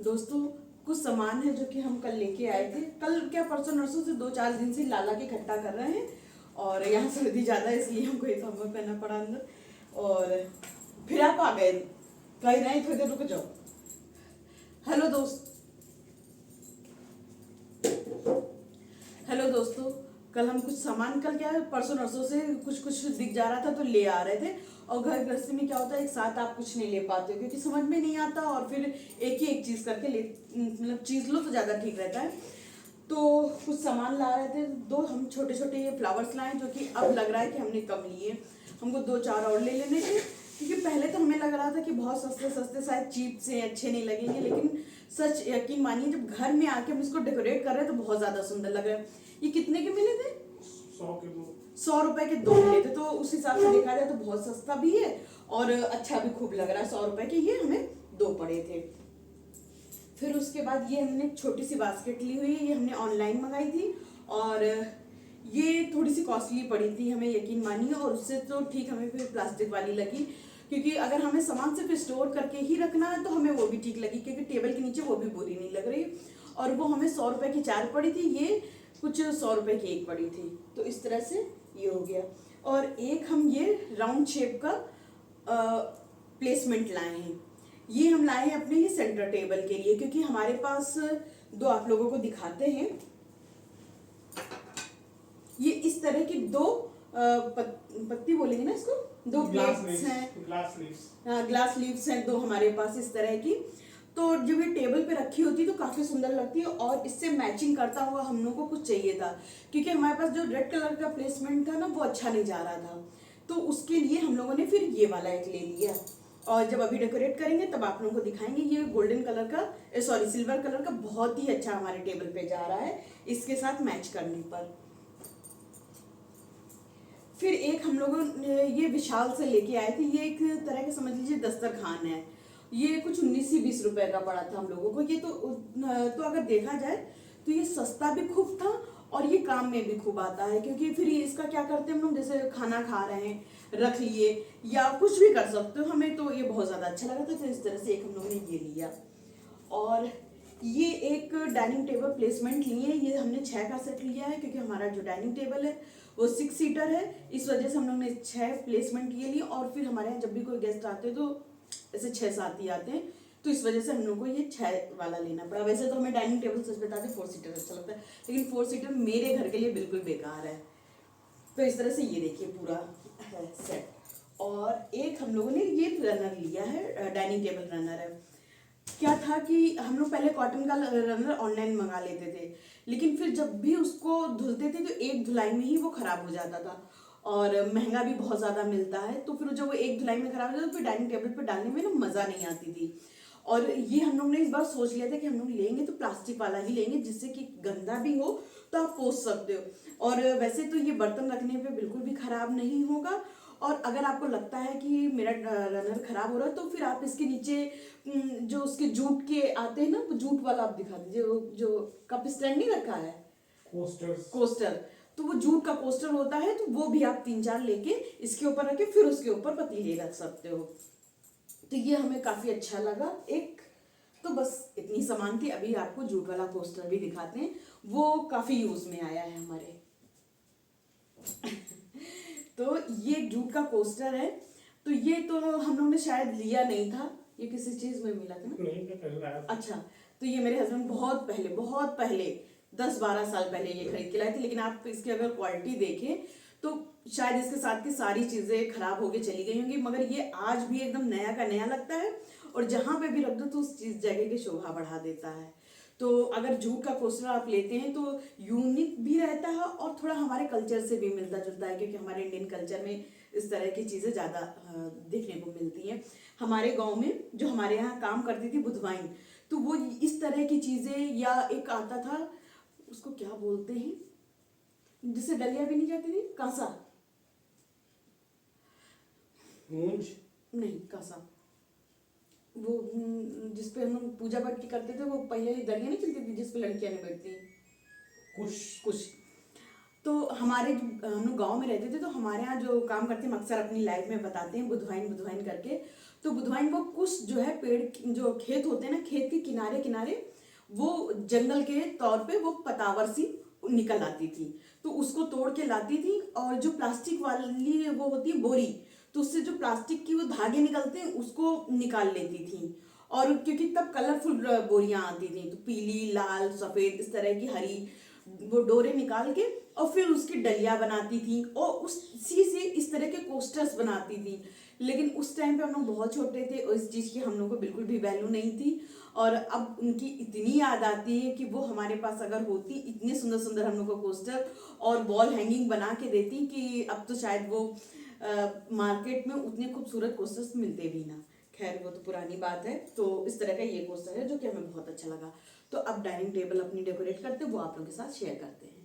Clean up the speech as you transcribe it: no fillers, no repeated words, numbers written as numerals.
दोस्तों कुछ सामान है जो कि हम कल लेके आए थे। कल क्या परसों नरसों से 2-4 दिन से लाला के इकट्ठा कर रहे हैं और यहाँ सर्दी ज़्यादा है इसलिए हमको ये थर्मल पहनना पड़ा अंदर। और फिर आप आ गए, कहीं नहीं थोड़ी देर रुक जाओ। हेलो दोस्तों, कल हम कुछ सामान, कल क्या है परसों नरसों से कुछ कुछ दिख जा रहा था तो ले आ रहे थे। और घर गृहस्थी में क्या होता है, एक साथ आप कुछ नहीं ले पाते हो क्योंकि समझ में नहीं आता और फिर एक ही एक चीज करके ले, मतलब चीज लो तो ज्यादा ठीक रहता है। तो कुछ सामान ला रहे थे, दो हम छोटे छोटे ये फ्लावर्स लाए जो कि अब लग रहा है कि हमने कम लिए, हमको 2-4 और ले लेने थे। क्योंकि पहले तो हमें लग रहा था कि बहुत सस्ते सस्ते शायद चीप से अच्छे नहीं लगेंगे, लेकिन सच यकीन मानिए जब घर में आके हम इसको डेकोरेट कर रहे हैं तो बहुत ज्यादा सुंदर लग रहा है। ये कितने के मिले थे? 100 रुपए के 2 मिले थे, तो उस हिसाब से देखा जाए तो बहुत सस्ता भी है और अच्छा भी खूब लग रहा है। 100 रुपए के ये हमें 2 पड़े थे। फिर उसके बाद ये हमने छोटी सी बास्केट ली हुई है, ये हमने ऑनलाइन मंगाई थी और ये थोड़ी सी कॉस्टली पड़ी थी हमें, यकीन मानिए। और उससे तो ठीक हमें फिर प्लास्टिक वाली लगी, क्योंकि अगर हमें सामान सिर्फ स्टोर करके ही रखना है तो हमें वो भी ठीक लगी, क्योंकि टेबल के नीचे वो भी बुरी नहीं लग रही। और वो हमें 100 रुपए की 4 पड़ी थी, ये कुछ 100 रुपए की 1 पड़ी थी। तो इस तरह से ये हो गया। और एक हम ये राउंड शेप का प्लेसमेंट लाए हैं। ये हम लाए हैं अपने ही सेंटर टेबल के लिए, क्योंकि हमारे पास दो, आप लोगों को दिखाते हैं, ये इस तरह की दो पत्ती बोलेंगे ना इसको, 2 प्लेट्स हैं, ग्लास लीव्स हैं 2 हमारे पास इस तरह की। तो जब ये टेबल पे रखी होती है तो काफी सुंदर लगती है और इससे मैचिंग करता हुआ हम लोग को कुछ चाहिए था, क्योंकि हमारे पास जो रेड कलर का प्लेसमेंट था ना वो अच्छा नहीं जा रहा था। तो उसके लिए हम लोगों ने फिर ये वाला एक ले लिया और जब अभी डेकोरेट करेंगे तब आप लोगों को दिखाएंगे। ये गोल्डन कलर का, सॉरी सिल्वर कलर का, बहुत ही अच्छा हमारे टेबल पे जा रहा है इसके साथ मैच करने पर। फिर एक हम लोगों ने ये विशाल से लेके आए थे, ये एक तरह के समझ लीजिए दस्तरखान है। ये कुछ 19-20 रुपए का पड़ा था हम लोगों को। ये तो अगर देखा जाए तो ये सस्ता भी खूब था और ये काम में भी खूब आता है, क्योंकि फिर ये इसका क्या करते हैं हम लोग, जैसे खाना खा रहे हैं रख लिए या कुछ भी कर सकते हो। हमें तो ये बहुत ज्यादा अच्छा लगा था, तो इस तरह से एक हम लोगों ने ये लिया। और ये एक डाइनिंग टेबल प्लेसमेंट लिए, ये हमने 6 का सेट लिया है, क्योंकि हमारा जो डाइनिंग टेबल है वो 6 सीटर है, इस वजह से हम लोग ने 6 प्लेसमेंट ये लिए। और फिर हमारे यहाँ जब भी कोई गेस्ट आते हैं तो ऐसे 6-7 ही आते हैं, तो इस वजह से हम लोग को ये 6 वाला लेना पड़ा। वैसे तो हमें डाइनिंग टेबल सच बता दें 4 सीटर अच्छा लगता है, लेकिन 4 सीटर मेरे घर के लिए बिल्कुल बेकार है। तो इस तरह से ये देखिए पूरा है सेट। और एक हम लोगों ने ये रनर लिया है, डाइनिंग टेबल रनर है। क्या था कि हम लोग पहले कॉटन का रनर ऑनलाइन मंगा लेते थे, लेकिन फिर जब भी उसको धुलते थे तो एक धुलाई में ही वो खराब हो जाता था और महंगा भी बहुत ज़्यादा मिलता है। तो फिर जब वो एक धुलाई में खराब हो जाता तो फिर डाइनिंग टेबल पर डालने में ना मज़ा नहीं आती थी। और ये हम लोग ने इस बार सोच लिया था कि हम लोग लेंगे तो प्लास्टिक वाला ही लेंगे, जिससे कि गंदा भी हो तो आप पोंछ सकते हो। और वैसे तो ये बर्तन रखने पे बिल्कुल भी खराब नहीं होगा। और अगर आपको लगता है कि मेरा रनर खराब हो रहा है तो फिर आप इसके नीचे जो उसके जूट के आते हैं ना, वो जूट वाला आप दिखा दीजिए, जो कप स्टैंड नहीं रखा है, कोस्टर, तो वो जूट का कोस्टर होता है, तो वो भी आप 3-4 लेके इसके ऊपर रखे फिर उसके ऊपर पतीले रख सकते हो। तो ये हमें काफी अच्छा लगा एक। तो बस इतनी सामान थी। अभी आपको जूट वाला कोस्टर भी दिखाते हैं, वो काफी यूज में आया है हमारे। तो ये जूट का कोस्टर है, तो ये तो हम लोग ने शायद लिया नहीं था, ये किसी चीज में मिला था ना। अच्छा, तो ये मेरे हस्बैंड बहुत पहले 10-12 साल पहले ये खरीद के लाए थे, लेकिन आप इसकी अगर क्वालिटी देखें तो शायद इसके साथ की सारी चीजें खराब होके चली गई होंगी, मगर ये आज भी एकदम नया का नया लगता है और जहां पे भी रख दो तो उस चीज जगह की शोभा बढ़ा देता है। तो अगर जूट का कोस्टर आप लेते हैं तो यूनिक भी रहता है और थोड़ा हमारे कल्चर से भी मिलता जुलता है, क्योंकि हमारे इंडियन कल्चर में इस तरह की चीज़ें ज़्यादा देखने को मिलती हैं। हमारे गांव में जो हमारे यहाँ काम करती थी बुधवाइन, तो वो इस तरह की चीज़ें, या एक आता था उसको क्या बोलते हैं जिससे डलिया भी नहीं जाती थी, कांसा, नहीं कांसा, वो जिसपे हम लोग पूजा पाठ की करते थे, वो पहले दलिया नहीं चलती थी जिसपे लड़कियां नहीं बैठती, कुछ। तो हमारे हम लोग गाँव में रहते थे, तो हमारे यहाँ जो काम करते हैं हम अक्सर अपनी लाइफ में बताते हैं बुधवाइन बुधवाइन करके। तो बुधवाइन वो कुछ जो है पेड़ जो खेत होते हैं ना, खेत के किनारे किनारे वो जंगल के तौर पे वो पतावर सी निकल आती थी, तो उसको तोड़ के लाती थी। और जो प्लास्टिक वाली वो होती है बोरी, तो उससे जो प्लास्टिक की वो धागे निकलते हैं उसको निकाल लेती थी। और क्योंकि तब कलरफुल बोरियां आती थी, तो पीली लाल सफेद इस तरह की हरी, वो डोरे निकाल के और फिर उसकी डलिया बनाती थी और उसी से इस तरह के कोस्टर्स बनाती थी। लेकिन उस टाइम पे हम लोग बहुत छोटे थे और इस चीज़ की हम लोग को बिल्कुल भी वैल्यू नहीं थी। और अब उनकी इतनी याद आती है कि वो हमारे पास अगर होती, इतने सुंदर सुंदर हम लोग को कोस्टर और वॉल हैंगिंग बना के देती, कि अब तो शायद वो मार्केट में उतने खूबसूरत कोस्टर्स मिलते भी ना। खैर वो तो पुरानी बात है। तो इस तरह का ये कोस्टर है जो कि हमें बहुत अच्छा लगा। तो अब डाइनिंग टेबल अपनी डेकोरेट करते, वो आप लोगों के साथ शेयर करते हैं।